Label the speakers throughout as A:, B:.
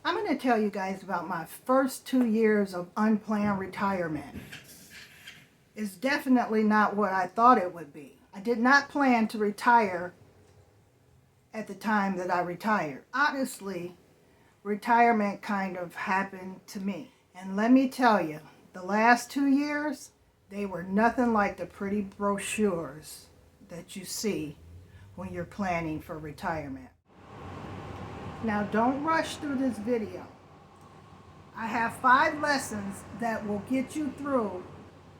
A: I'm going to tell you guys about my first 2 years of unplanned retirement. It's definitely not what I thought it would be. I did not plan to retire at the time that I retired. Honestly, retirement kind of happened to me. And let me tell you, the last 2 years, they were nothing like the pretty brochures that you see when you're planning for retirement. Now, don't rush through this video. I have 5 lessons that will get you through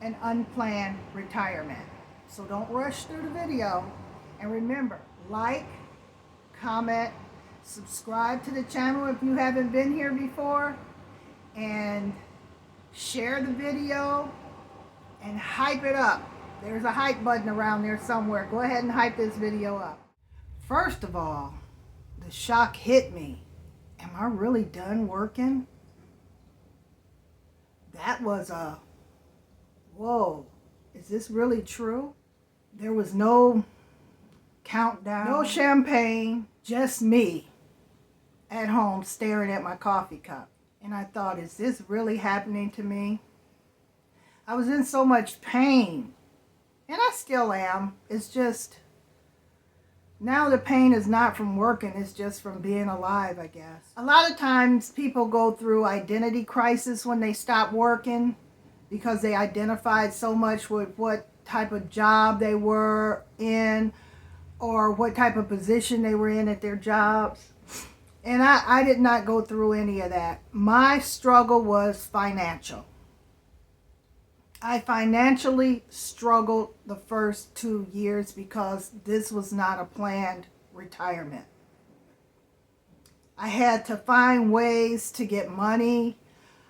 A: an unplanned retirement. So don't rush through the video. And remember, like, comment, subscribe to the channel if you haven't been here before, and share the video and hype it up. There's a hype button around there somewhere. Go ahead and hype this video up. First of all, the shock hit me. Am I really done working? That was a, whoa, is this really true? There was no countdown, no champagne, just me at home staring at my coffee cup. And I thought, is this really happening to me? I was in so much pain, and I still am. It's just, now the pain is not from working, it's just from being alive, I guess. A lot of times people go through identity crisis when they stop working because they identified so much with what type of job they were in or what type of position they were in at their jobs. And I did not go through any of that. My struggle was financial. I financially struggled the first 2 years because this was not a planned retirement. I had to find ways to get money.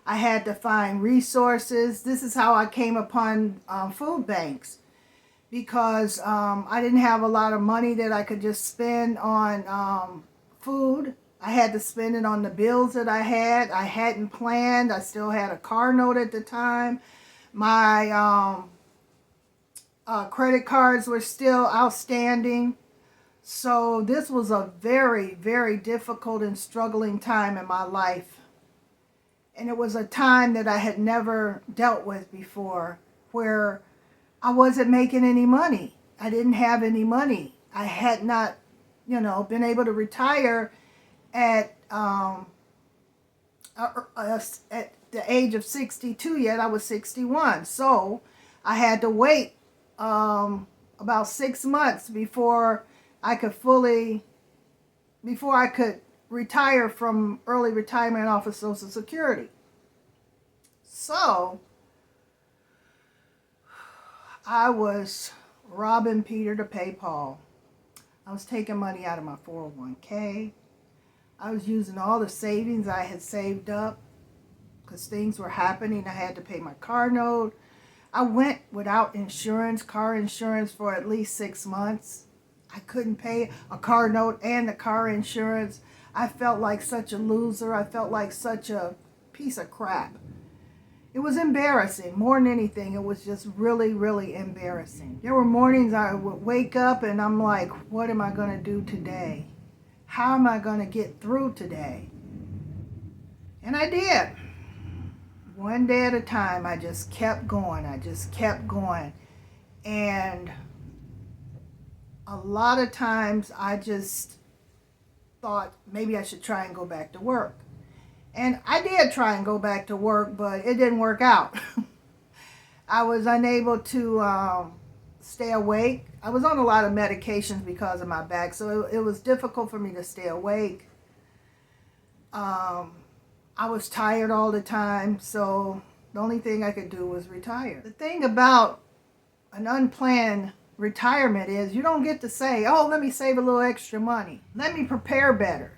A: I had to find resources. This is how I came upon food banks, because I didn't have a lot of money that I could just spend on food. I had to spend it on the bills that I had. I hadn't planned. I still had a car note at the time. My credit cards were still outstanding. So this was a very, very difficult and struggling time in my life. And it was a time that I had never dealt with before, where I wasn't making any money. I didn't have any money. I had not, been able to retire at the age of 62 yet. I was 61. So I had to wait about 6 months before I could retire from early retirement off of Social Security. So I was robbing Peter to pay Paul. I was taking money out of my 401k. I was using all the savings I had saved up because things were happening. I had to pay my car note. I went without insurance, car insurance, for at least 6 months. I couldn't pay a car note and the car insurance. I felt like such a loser. I felt like such a piece of crap. It was embarrassing. More than anything, it was just really, really embarrassing. There were mornings I would wake up and I'm like, what am I going to do today? How am I going to get through today? And I did. One day at a time, I just kept going. And a lot of times I just thought maybe I should try and go back to work. And I did try and go back to work, but it didn't work out. I was unable to stay awake. I was on a lot of medications because of my back, so it was difficult for me to stay awake. I was tired all the time, so the only thing I could do was retire. The thing about an unplanned retirement is you don't get to say, oh, let me save a little extra money. Let me prepare better.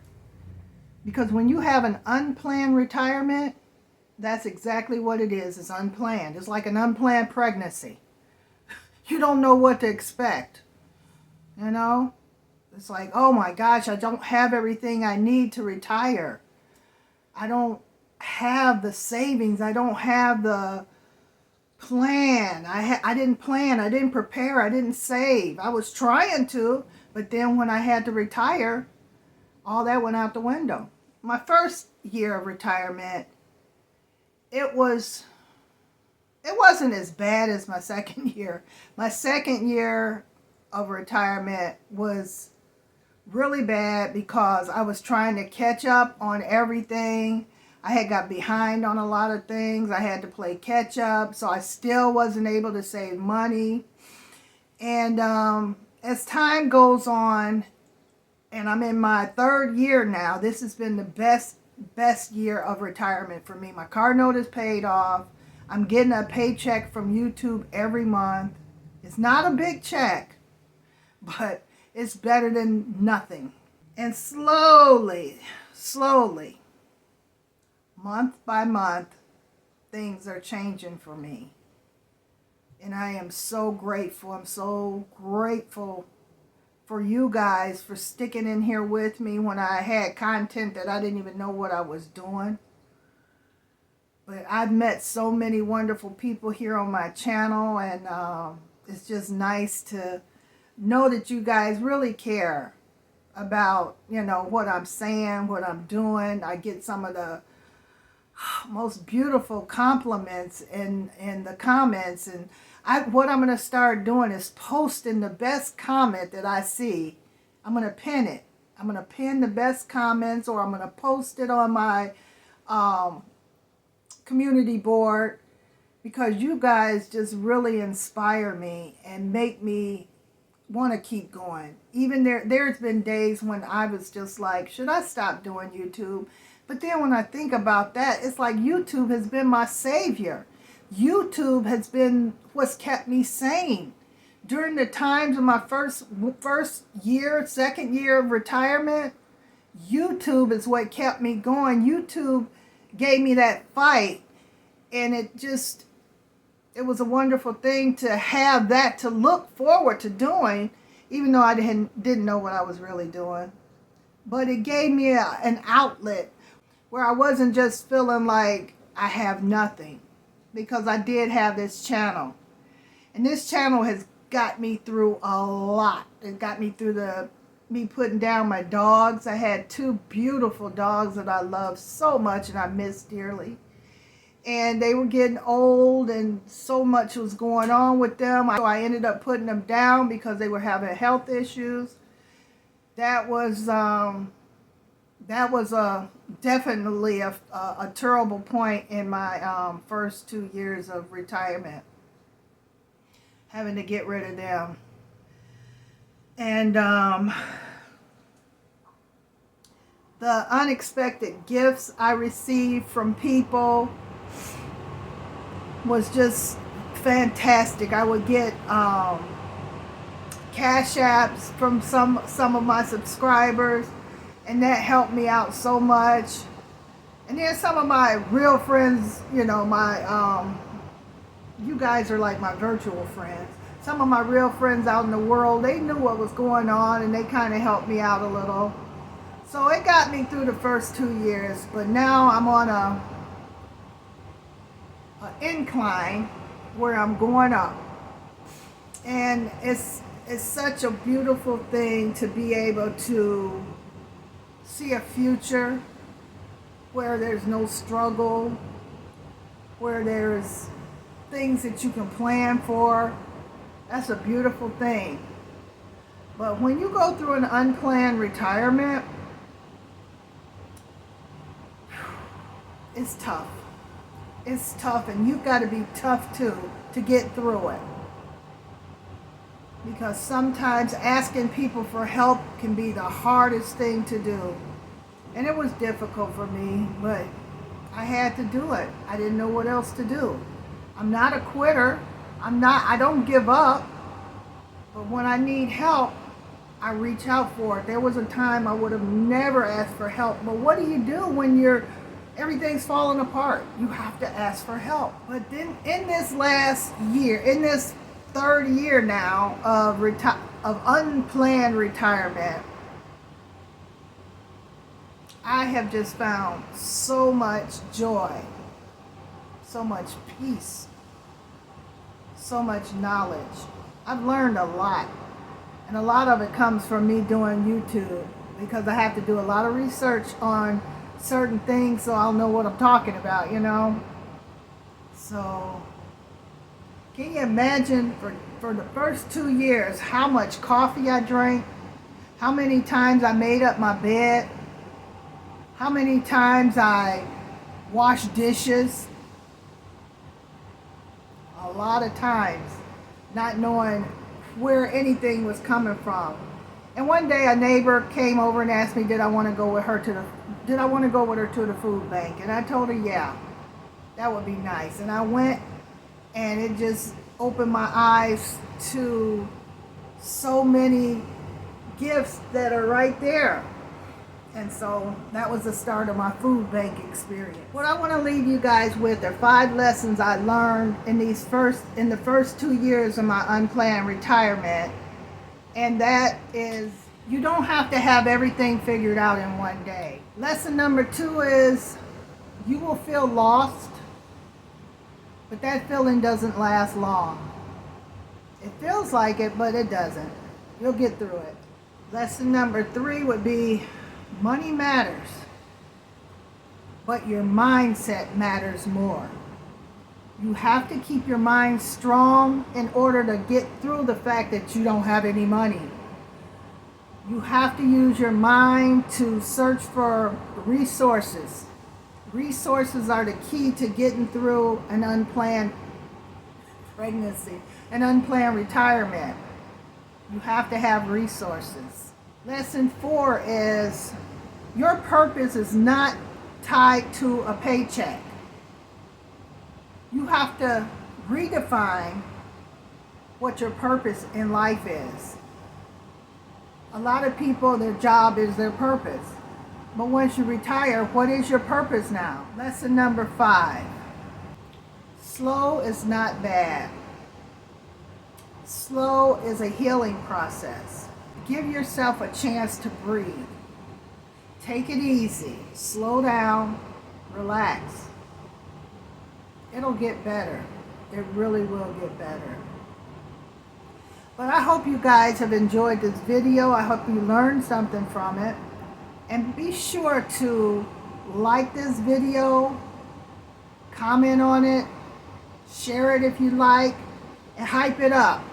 A: Because when you have an unplanned retirement, that's exactly what it is. It's unplanned. It's like an unplanned pregnancy. You don't know what to expect. It's like, oh my gosh, I don't have everything I need to retire. I don't have the savings. I don't have the plan. I didn't plan. I didn't prepare. I didn't save. I was trying to, but then when I had to retire, all that went out the window. my first year of retirement, it wasn't as bad as my second year. My second year of retirement was really bad because I was trying to catch up on everything. I had got behind on a lot of things. I had to play catch up, so I still wasn't able to save money. And as time goes on, and I'm in my third year now, this has been the best year of retirement for me. My car note is paid off. I'm getting a paycheck from YouTube every month. It's not a big check, but it's better than nothing. And slowly, month by month, things are changing for me. And I am so grateful. I'm so grateful for you guys for sticking in here with me when I had content that I didn't even know what I was doing. But I've met so many wonderful people here on my channel, and it's just nice to know that you guys really care about, you know, what I'm saying, what I'm doing. I get some of the most beautiful compliments in the comments, and what I'm going to start doing is posting the best comment that I see. I'm going to pin it. I'm going to pin the best comments, or I'm going to post it on my community board, because you guys just really inspire me and make me want to keep going. Even there's been days when I was just like, should I stop doing YouTube? But then when I think about that, it's like YouTube has been my savior. YouTube has been what's kept me sane. During the times of my first year, second year of retirement, YouTube is what kept me going. YouTube gave me that fight, and it was a wonderful thing to have that to look forward to doing, even though I didn't know what I was really doing. But it gave me an outlet where I wasn't just feeling like I have nothing, because I did have this channel. And this channel has got me through a lot. It got me through me putting down my dogs. I had 2 beautiful dogs that I love so much and I miss dearly. And they were getting old, and so much was going on with them. So I ended up putting them down because they were having health issues. That was definitely a terrible point in my first 2 years of retirement, having to get rid of them. And the unexpected gifts I received from people was just fantastic. I would get cash apps from some of my subscribers, and that helped me out so much. And then some of my real friends, you know, you guys are like my virtual friends. Some of my real friends out in the world, they knew what was going on, and they kind of helped me out a little. So it got me through the first 2 years, but now I'm on an incline where I'm going up. And it's such a beautiful thing to be able to see a future where there's no struggle, where there's things that you can plan for. That's a beautiful thing. But when you go through an unplanned retirement, it's tough. It's tough, and you've got to be tough too to get through it. Because sometimes asking people for help can be the hardest thing to do. And it was difficult for me, but I had to do it. I didn't know what else to do. I'm not a quitter. I don't give up. But when I need help, I reach out for it. There was a time I would have never asked for help. But what do you do when everything's falling apart? You have to ask for help. But then in this last year, in this third year now of unplanned retirement, I have just found so much joy, so much peace, so much knowledge. I've learned a lot, and a lot of it comes from me doing YouTube, because I have to do a lot of research on certain things so I'll know what I'm talking about, you know. So can you imagine for the first 2 years how much coffee I drank, how many times I made up my bed, how many times I washed dishes? A lot of times, not knowing where anything was coming from. And one day a neighbor came over and asked me, did I want to go with her to the food bank? And I told her, yeah, that would be nice. And I went, and it just opened my eyes to so many gifts that are right there. And so that was the start of my food bank experience. What I want to leave you guys with are 5 lessons I learned in the first 2 years of my unplanned retirement. And that is, you don't have to have everything figured out in one day. Lesson number 2 is, you will feel lost, but that feeling doesn't last long. It feels like it, but it doesn't. You'll get through it. Lesson number 3 would be, money matters, but your mindset matters more. You have to keep your mind strong in order to get through the fact that you don't have any money. You have to use your mind to search for resources. Resources are the key to getting through an unplanned pregnancy, an unplanned retirement. You have to have resources. Lesson 4 is, your purpose is not tied to a paycheck. You have to redefine what your purpose in life is. A lot of people, their job is their purpose. But once you retire, what is your purpose now? Lesson number 5. Slow is not bad. Slow is a healing process. Give yourself a chance to breathe. Take it easy. Slow down. Relax. It'll get better. It really will get better. But I hope you guys have enjoyed this video. I hope you learned something from it. And be sure to like this video, comment on it, share it if you like, and hype it up.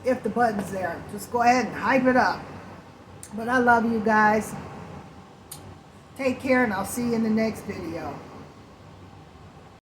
A: If the button's there, just go ahead and hype it up. But I love you guys. Take care, and I'll see you in the next video.